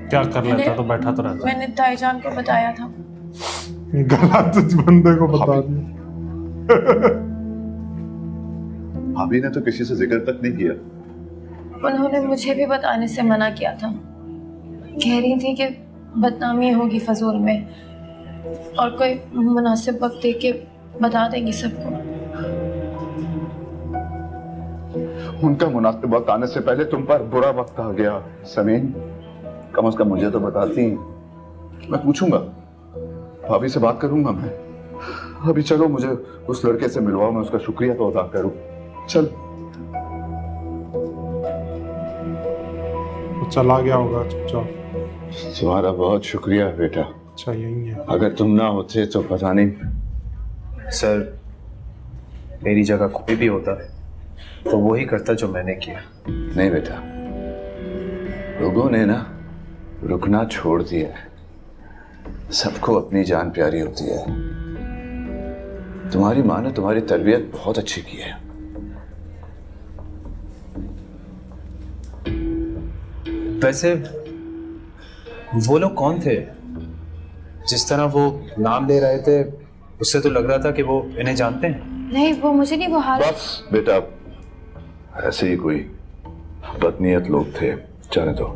क्या कर लेता तो बैठा तो रहता। मैंने ताईजान को बताया था। गलत बंदे को बता दिया। भाभी ने तो किसी से जिक्र तक नहीं किया। उन्होंने मुझे भी बताने से मना किया था। कह रही थी कि बदनामी होगी फजूल में, और कोई मुनासिब वक्त देख के बता देंगी सबको। उनका मुनासिब वक्त आने से पहले तुम पर बुरा वक्त आ गया समीन। कम से कम मुझे तो बताती। मैं पूछूंगा, भाभी से बात करूंगा मैं। अभी चलो, मुझे उस लड़के से मिलवाओ, मैं उसका शुक्रिया तो अदा करूं। चल। वो चला गया होगा चुपचाप। तुम्हारा बहुत शुक्रिया बेटा। अच्छा यही है। अगर तुम ना होते तो पता नहीं। सर, मेरी जगह कोई भी होता तो वही करता जो मैंने किया। नहीं बेटा, लोगों ने ना रुकना छोड़ दिया है। सबको अपनी जान प्यारी होती है। तुम्हारी माँ ने तुम्हारी तरबियत बहुत अच्छी की है। वैसे वो लोग कौन थे? जिस तरह वो नाम ले रहे थे उससे तो लग रहा था कि वो इन्हें जानते हैं। नहीं, वो मुझे नहीं, वो हाल। बस बेटा, ऐसे ही कोई बदनीयत लोग थे, जाने दो।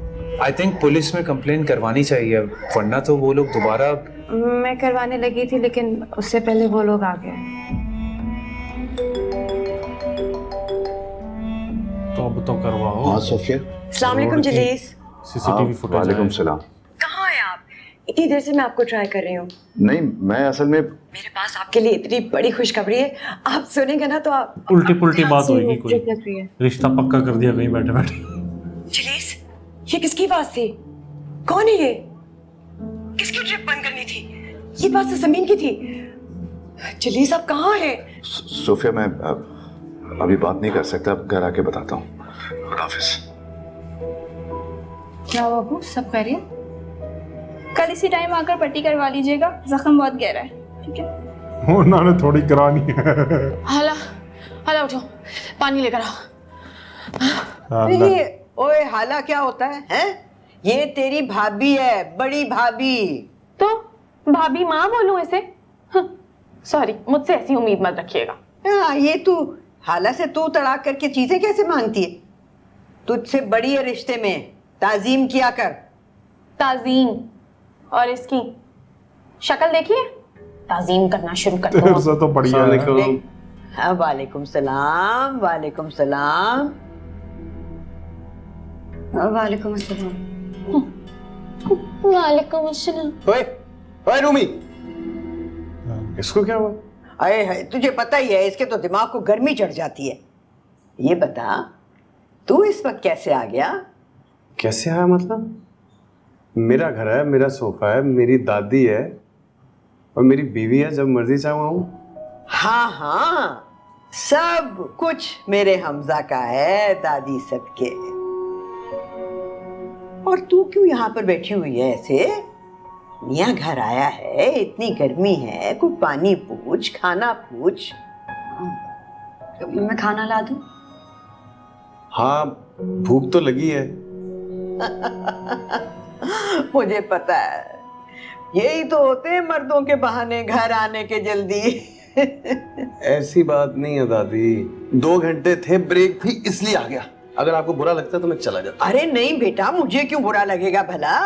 आई थिंक पुलिस में कंप्लेन करवानी चाहिए, वरना तो वो लोग दोबारा। मैं करवाने लगी थी, लेकिन उससे पहले वो लोग आ गए। तो अब तो करवाओ। हाँ सोफिया। अस्सलाम वालेकुम जलीस। CCTV footage. वालेकुम सलाम। कहाँ हैं आप? इतनी देर से मैं आपको ट्राई कर रही हूँ। नहीं, मैं असल में मेरे पास आपके लिए इतनी बड़ी खुशखबरी है, आप सुनेंगे ना तो आप उल्टी पुल्टी बात होगी कोई। ट्रिप लग रही है। रिश्ता पक्का कर दिया कहीं बैठे बैठे। जलीस, ये किसकी आवाज थी? कौन है ये? किसकी ट्रिप बंद करनी थी? ये बात तो जमीन की थी। जलीस, आप कहाँ हैं? सोफिया, मैं अभी बात नहीं कर सकता, घर आके बताता हूँ। हाफिज। क्या हुआ बाबू, सब खैरियत? कल इसी टाइम आकर पट्टी करवा लीजिएगा, जख्म बहुत गहरा है। ठीक है? उन्होंने थोड़ी करानी है। हाला हाला, उठो, पानी लेकर आओ। ये ओए हाला क्या होता है, हैं? ये तेरी भाभी है, बड़ी भाभी। तो भाभी माँ बोलूं इसे? सॉरी, मुझसे ऐसी उम्मीद मत रखिएगा। हाँ, ये तू हाला से तू तड़ाक करके चीजें कैसे मांगती है? तुझसे बड़ी है रिश्ते में, ताजीम किया कर। ताजीम? और इसकी शक्ल देखिए, ताजीम करना शुरू कर दो। तेरे से तो बढ़िया है। हाँ, वालेकुम सलाम। वालेकुम सलाम। वालेकुम अस्सलाम। वालेकुम अस्सलाम। ओए, ओए रूमी, इसको क्या हुआ? अरे है, तुझे पता ही है, इसके तो दिमाग को गर्मी चढ़ जाती है। ये बता, तू इस वक्त कैसे आ गया? कैसे आया मतलब? मेरा घर है, मेरा सोफा है, मेरी दादी है और मेरी बीवी है, जब मर्जी चाहूँ आऊं। हाँ हाँ, सब कुछ मेरे हमजा का है, दादी सबके। और तू क्यों यहाँ पर बैठी हुई है ऐसे? मियाँ घर आया है, इतनी गर्मी है, कुछ पानी पूछ, खाना पूछ। मैं खाना ला दूं? हाँ, भूख तो लगी है। मुझे पता है, यही तो होते हैं मर्दों के बहाने घर आने के जल्दी। ऐसी बात नहीं है दादी, 2 घंटे थे, ब्रेक थी इसलिए आ गया। अगर आपको बुरा लगता है तो मैं चला जाता। अरे नहीं बेटा, मुझे क्यों बुरा लगेगा भला?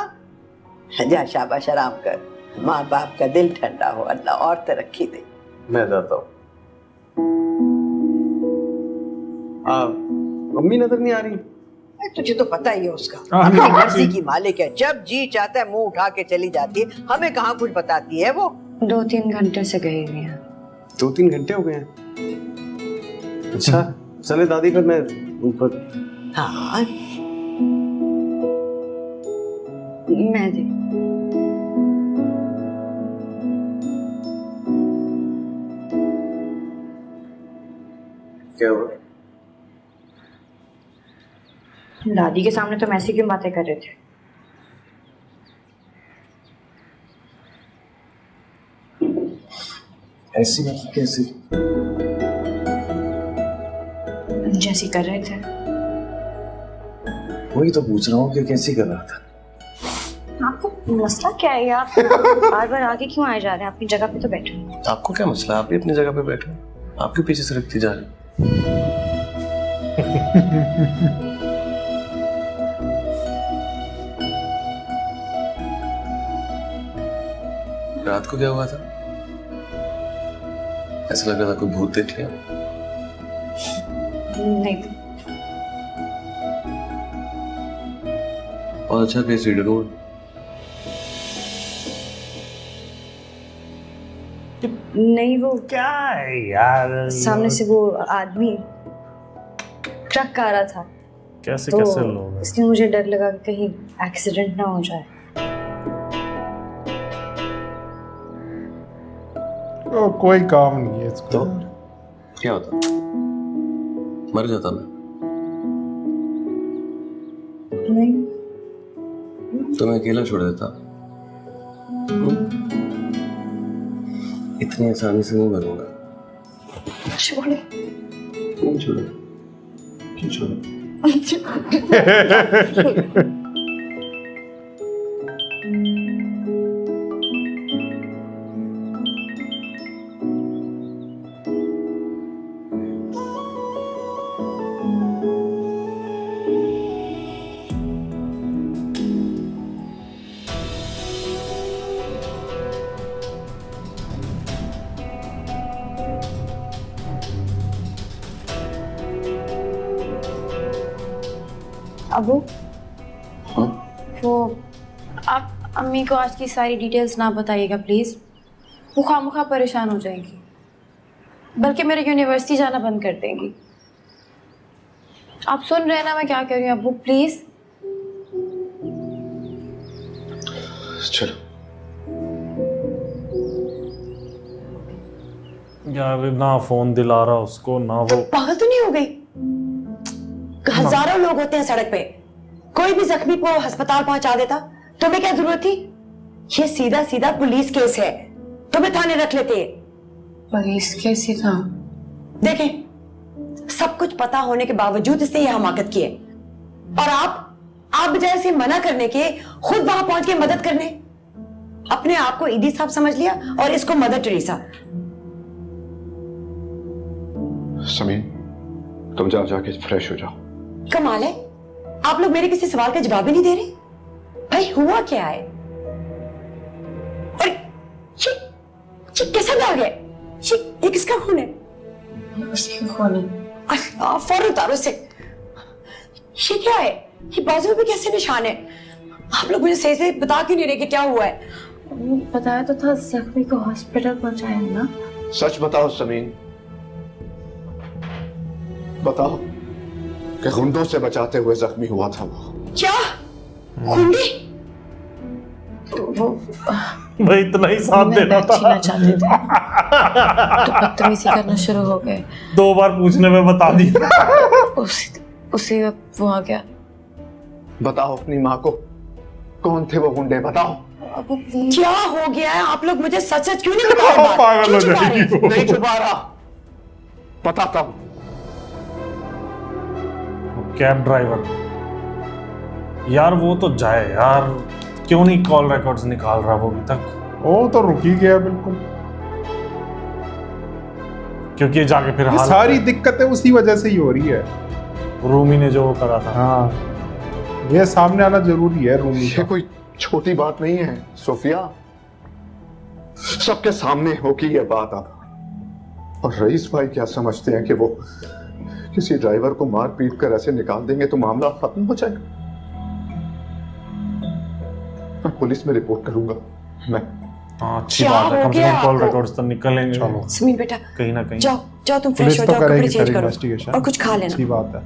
जा, शाबाश, आराम कर। माँ बाप का दिल ठंडा हो, अल्लाह और तरक्की दे। मैं जाता हूँ। मम्मी नजर नहीं आ रही? तुझे तो पता ही है उसका, हाँ, अपनी हाँ, मर्जी की मालिक है, जब जी चाहता है मुंह उठा के चली जाती है, हमें कहाँ कुछ बताती है वो। 2-3 घंटे से गई हुई है। 2-3 घंटे हो गए हैं? अच्छा, चले दादी, फिर मैं ऊपर। हाँ, मैं दे। क्या हुआ? दादी के सामने तुम ऐसी क्यों बातें कर रहे थे? ऐसी मतलब कैसी? जैसी कर रहे थे। वही तो पूछ रहा हूँ कि कैसी कर रहा था। मसला क्या है? आप बार बार आगे क्यों आए जा रहे हैं? अपनी जगह पे तो बैठो। आपको क्या मसला है? आप भी अपनी जगह पे बैठे हो। आप क्यों पीछे से रखती जा रही रात को क्या हुआ था? ऐसा लग रहा था कोई भूत देख लिया। नहीं और अच्छा कैसे डरो? नहीं, वो क्या है यार, सामने से वो आदमी ट्रक आ रहा था कैसे तो कैसे लोग हैं? इसलिए मुझे डर लगा कि कहीं एक्सीडेंट ना हो जाए। तो कोई काम नहीं है इसको। तो क्या होता? मर जाता मैं। नहीं, तो मैं अकेला छोड़ देता। इतनी आसानी से नहीं मरूंगा। छोड़ो। क्यों छोड़ो? क्यों छोड़ो? अबू, हाँ? वो आप अम्मी को आज की सारी डिटेल्स ना बताइएगा प्लीज़। वो खामखा परेशान हो जाएंगी, बल्कि मेरे यूनिवर्सिटी जाना बंद कर देंगी। आप सुन रहे हैं ना मैं क्या कर रही हूँ अबू? प्लीज़। चलो यार ना फोन दिला रहा उसको ना वो। पागल तो नहीं हो गई? हजारों लोग होते हैं सड़क पे, कोई भी जख्मी को अस्पताल पहुंचा देता। तुम्हें क्या जरूरत थी? ये सीधा सीधा पुलिस केस है, तुम्हें थाने रख लेते। पुलिस केस ही था। देखें, सब कुछ पता होने के बावजूद इसने ये हमाकत की है, और आप बजाय इसे मना करने के खुद वहां पहुंच के मदद करने। अपने आप को ईदी साहब समझ लिया और इसको मदर टेरेसा। समीन, तुम जाओ, जाके फ्रेश हो जाओ। कमाल है, आप लोग मेरे किसी सवाल का जवाब ही नहीं दे रहे। भाई हुआ क्या है? और ये कैसा भाग है? ये किसका खून है? उसकी खून है। अल्लाह, फौरन उतारो इसे। ये क्या है? ये बाजू में भी कैसे निशान है? आप लोग मुझे सही से बता क्यों नहीं रहे कि क्या हुआ है? बताया तो था, जख्मी को हॉस्पिटल पहुंचाया ना। सच बताओ समीन, बताओ कि गुंडों से बचाते हुए जख्मी हुआ था वो। क्या गुंडे? वो भाई इतना ही साथ देना था। छीना चाहते थे तो बदतमीजी करना शुरू हो गए। 2 बार पूछने में बता दिया। उसी वक्त वो आ गया। बताओ अपनी माँ को, कौन थे वो गुंडे? बताओ। अबू प्लीज। क्या हो गया है? आप लोग मुझे सच सच क्यों नहीं बता रहे? पागल हो जाएगी वो। नहीं छुपा रहा, बताता हूं। कैब ड्राइवर यार, वो तो जाए यार, क्यों नहीं कॉल रिकॉर्ड्स निकाल रहा वो अभी तक? वो तो रुक ही गया बिल्कुल, क्योंकि ये जाके फिर हाल सारी दिक्कतें उसी वजह से ही हो रही है। रूमी ने जो करा था। हाँ, ये सामने आना जरूरी है रूमी का। ये कोई छोटी बात नहीं है सोफिया, सबके सामने होगी ये बात अब। और रईस भाई क्या समझते हैं कि वो किसी ड्राइवर को मार पीट कर ऐसे निकाल देंगे तो मामला खत्म हो जाएगा? मैं पुलिस में रिपोर्ट करूंगा। मैं अच्छी बात है, कम से कम कॉल रिकॉर्ड्स तो निकलेंगे। समीन बेटा, कहीं ना कहीं जाओ तुम फ्रेश हो जाओ, कपड़े चेंज करो और कुछ खा लेना। अच्छी बात है।